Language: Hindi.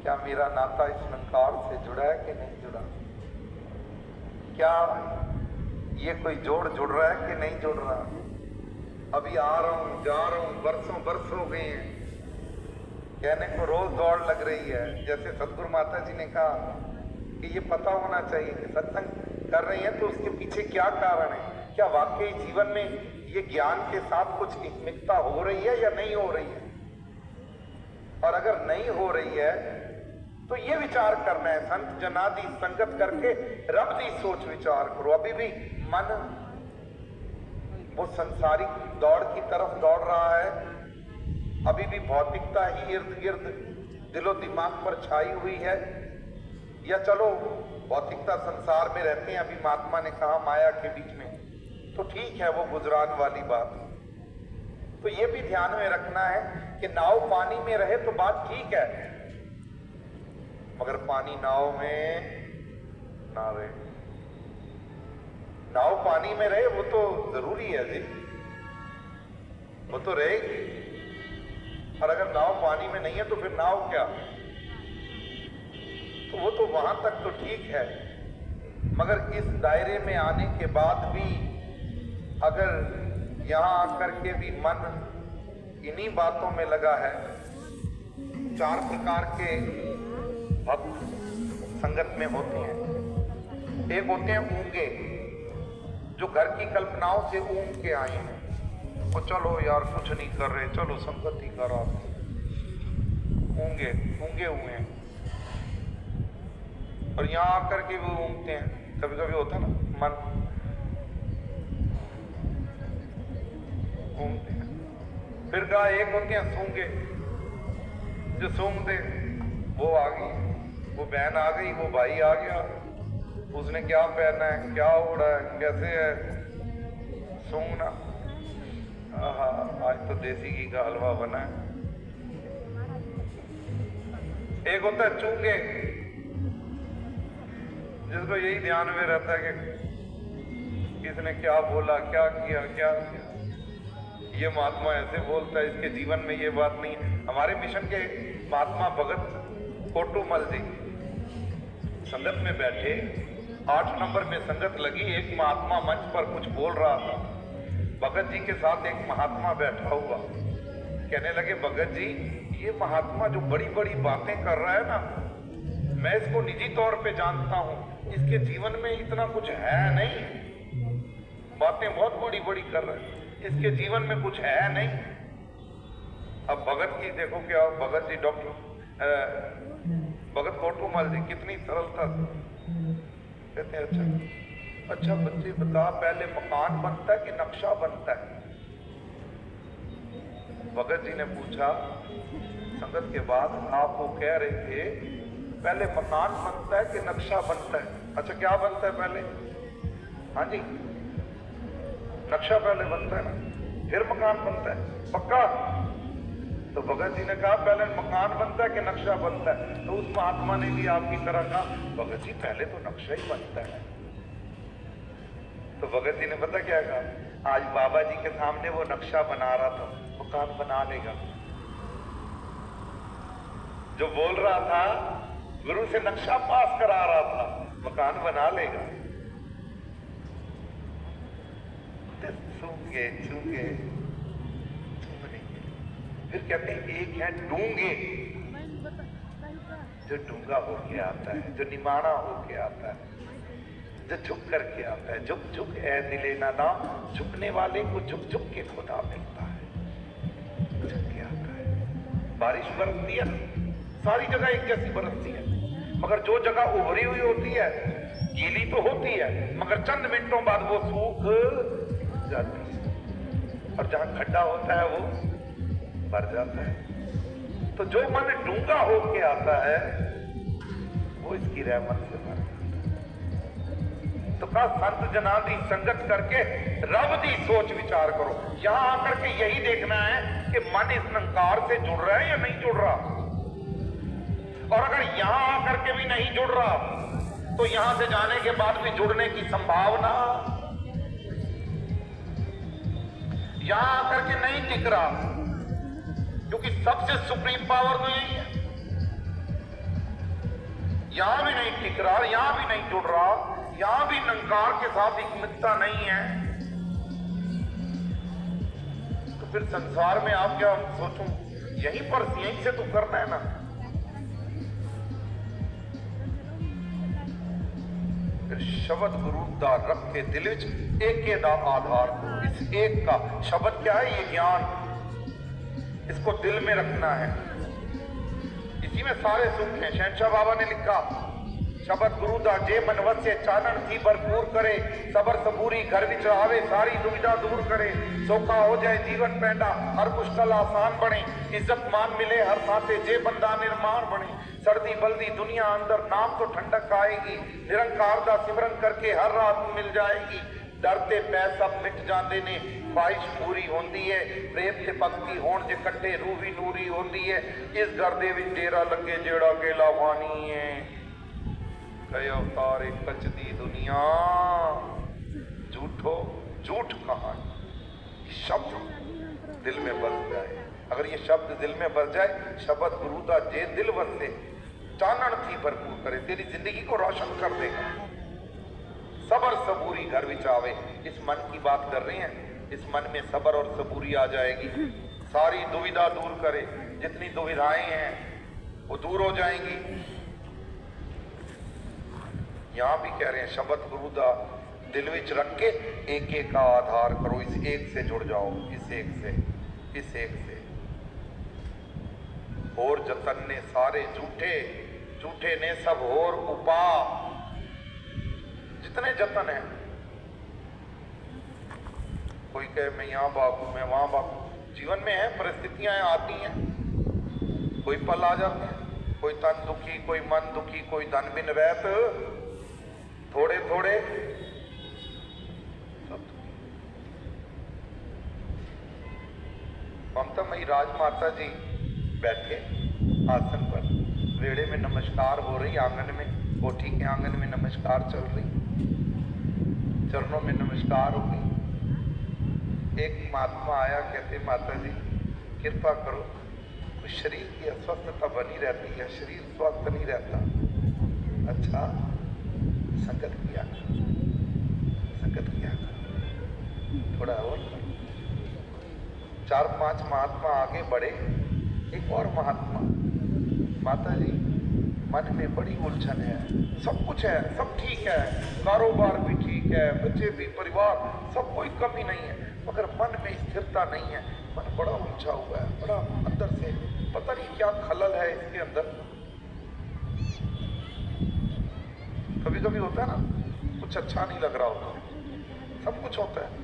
क्या मेरा नाता इस निरंकार से जुड़ा है कि नहीं जुड़ा? क्या ये कोई जोड़ जुड़ रहा है कि नहीं जुड़ रहा? अभी आ रहा हूं, जा रहा हूं, बरस हो गए हैं, कहने को रोज दौड़ लग रही है। जैसे सतगुरु माता जी ने कहा कि ये पता होना चाहिए कि सत्संग कर रही है तो उसके पीछे क्या कारण है, क्या वाकई जीवन में ये ज्ञान के साथ कुछ एकमिकता हो रही है या नहीं हो रही है। और अगर नहीं हो रही है तो ये विचार करना है, संत जनादि संगत करके रब दी सोच विचार करो। अभी भी मन वो संसारिक दौड़ की तरफ दौड़ रहा है, अभी भी भौतिकता ही इर्द गिर्द दिलो दिमाग पर छाई हुई है, या चलो भौतिकता संसार में रहते हैं। अभी महात्मा ने कहा माया के बीच में, तो ठीक है वो गुजरान वाली बात। तो ये भी ध्यान में रखना है कि नाव पानी में रहे तो बात ठीक है, मगर पानी नाव में ना रहे। नाव पानी में रहे वो तो जरूरी है जी, वो तो रहेगी। और अगर नाव पानी में नहीं है तो फिर नाव क्या? तो वो तो वहां तक तो ठीक है, मगर इस दायरे में आने के बाद भी अगर यहां आकर के भी मन इन्हीं बातों में लगा है। 4 प्रकार के भक्त संगत में होते हैं। एक होते हैं ऊंगे, जो घर की कल्पनाओं से ऊंग के आए हैं, वो चलो यार कुछ नहीं कर रहे, चलो संगत ही करो। ऊंगे हुए हैं और यहां आकर के वो ऊंगते हैं। कभी कभी होता है ना, मन ऊंगते हैं। फिर कहा एक होते हैं सूंगे, जो सूंघते, वो आ गई, वो बहन आ गई, वो भाई आ गया, उसने क्या पहना है, क्या ओढ़ा है, कैसे है, सूंघना। आज तो देसी घी का हलवा बना है। एक होता है चूंगे, जिसको यही ध्यान में रहता है कि किसने क्या बोला, क्या किया। ये महात्मा ऐसे बोलता है, इसके जीवन में ये बात नहीं है। हमारे मिशन के महात्मा भगत कोटूमल जी संगत में बैठे, 8 नंबर में संगत लगी, एक महात्मा मंच पर कुछ बोल रहा था। भगत जी के साथ एक महात्मा बैठा हुआ, कहने लगे भगत जी ये महात्मा जो बड़ी बड़ी बातें कर रहा है ना, मैं इसको निजी तौर पे जानता हूं, इसके जीवन में इतना कुछ है नहीं, बातें बहुत बड़ी बड़ी कर रहा है, इसके जीवन में कुछ है नहीं। अब भगत जी देखो क्या, भगत जी भगत कोटूमल जी कितनी सरलता से कहते हैं, अच्छा बच्चे बता, पहले मकान बनता है कि नक्शा बनता है? भगत जी ने पूछा संगत के बाद, आप वो कह रहे थे पहले मकान बनता है कि नक्शा बनता है? अच्छा क्या बनता है पहले? हाँ जी, नक्शा पहले बनता है ना, फिर मकान बनता है, पक्का? तो भगत जी ने कहा पहले मकान बनता है कि नक्शा बनता है? तो उस महात्मा ने भी आपकी तरह कहा भगत जी पहले तो नक्शा ही बनता है। तो भगत जी ने पता क्या कहा, आज बाबा जी के सामने वो नक्शा बना रहा था, मकान बना लेगा। जो बोल रहा था गुरु से नक्शा पास करा रहा था, मकान बना लेगा। सूंघे चूंगे, फिर कहते हैं एक है डूंगे, जो डूंगा होके आता है, जो निमाना होके आता है, जो झुक करके आता है। झुक झुक ए दिले नादाम, झुकने वाले को झुक झुक के खुदा मिलता है। झुक के आता है। बारिश बरसती है, सारी जगह एक जैसी बरसती है, मगर जो जगह उभरी हुई होती है, गीली तो होती है, मगर चंद मिनटों बाद वो सूख जाती है, और जहां खड्डा होता है वो भर जाता है। तो जो मन डूंगा होके आता है वो इसकी रहमत से भर जाता है। तो कहा संत जनादि संगत करके रब दी सोच विचार करो। यहां आकर के यही देखना है कि मन इस निरंकार से जुड़ रहा है या नहीं जुड़ रहा। और अगर यहां आकर के भी नहीं जुड़ रहा तो यहां से जाने के बाद भी जुड़ने की संभावना, यहां आकर के नहीं टिक रहा, क्योंकि सबसे सुप्रीम पावर तो यही है। यहां भी नहीं टिक रहा, यहां भी नहीं जुड़ रहा, यहां भी निरंकार के साथ एकमिकता नहीं है, तो फिर संसार में आप क्या सोचूं, यहीं पर यहीं से तो करना है ना। फिर शब्द गुरु दा रख के दिल विच एके दा आधार, इस एक का शब्द क्या है, ये ज्ञान, इसको दिल में रखना है, इसी में सारे सुख हैं। शहंशाह बाबा ने लिखा, शब्द गुरु दा जे मन वसे चानन थी भरपूर करे, सबर सबूरी घर विच आवे सारी दुविधा दूर करे, सौखा हो जाए जीवन पैंडा हर मुश्किल आसान बने, इज्जत मान मिले हर साथे जे बंदा निर्माण बने, सर्दी बल्दी दुनिया अंदर नाम तो ठंडक आएगी, निरंकार दा सिमरन करके हर रात मिल जाएगी, डरते पै सब मिट जाते ने ख्वाहिश पूरी होती है, प्रेम ते भक्ति होण जे कट्टे रूह भी नूरी होती है, इस घर दे विच डेरा लगे जेड़ा गेला वानी है, कई अवतार एक कच दी दुनिया, झूठो झूठ कहानी। शब्द दिल में बस जाए, अगर ये शब्द दिल में बस जाए, शब्द गुरु दा जे दिल वसे चानन थी भरपूर करे, तेरी जिंदगी को रोशन कर देगा। सबर सबूरी घर विच आवे, इस मन की बात कर रहे हैं, इस मन में सबर और सबूरी आ जाएगी, सारी दुविधा दूर करे, जितनी दुविधाएं हैं वो दूर हो जाएंगी। यहां भी कह रहे हैं शब्द गुरु दा दिल विच रख के एक एक का आधार करो, इस एक से जुड़ जाओ, इस एक से, इस एक से। और जतन ने सारे झूठे, झूठे ने सब और उपा, जितने जतन हैं, कोई कहे मैं यहां भागू मैं वहां भागू, जीवन में है परिस्थितियां आती हैं, कोई पल आ जाते हैं, कोई तन दुखी, कोई मन दुखी, कोई धन बिन रहत, थोड़े थोड़े सब दुखी। ममता मई राजमाता जी बैठे आसन पर, वेड़े में नमस्कार हो रही, आंगन में कोठी के आंगन में नमस्कार चल रही, चरणों में नमस्कार हो गई। एक महात्मा आया, कहते माता जी कृपा करो, कुछ शरीर की अस्वस्थता बनी रहती है, शरीर स्वस्थ नहीं रहता। अच्छा, संगत किया करो, संगत किया करो, थोड़ा और करो। 4-5 महात्मा आगे बढ़े, एक और महात्मा, माता जी मन में बड़ी उलझन है, सब कुछ है, सब ठीक है, कारोबार भी ठीक है, बच्चे भी, परिवार, सब कोई कमी नहीं है, मगर मन में स्थिरता नहीं है, मन बड़ा उलझा हुआ है, बड़ा अंदर से पता नहीं क्या खलल है इसके अंदर। कभी कभी होता है ना, कुछ अच्छा नहीं लग रहा होता, सब कुछ होता है,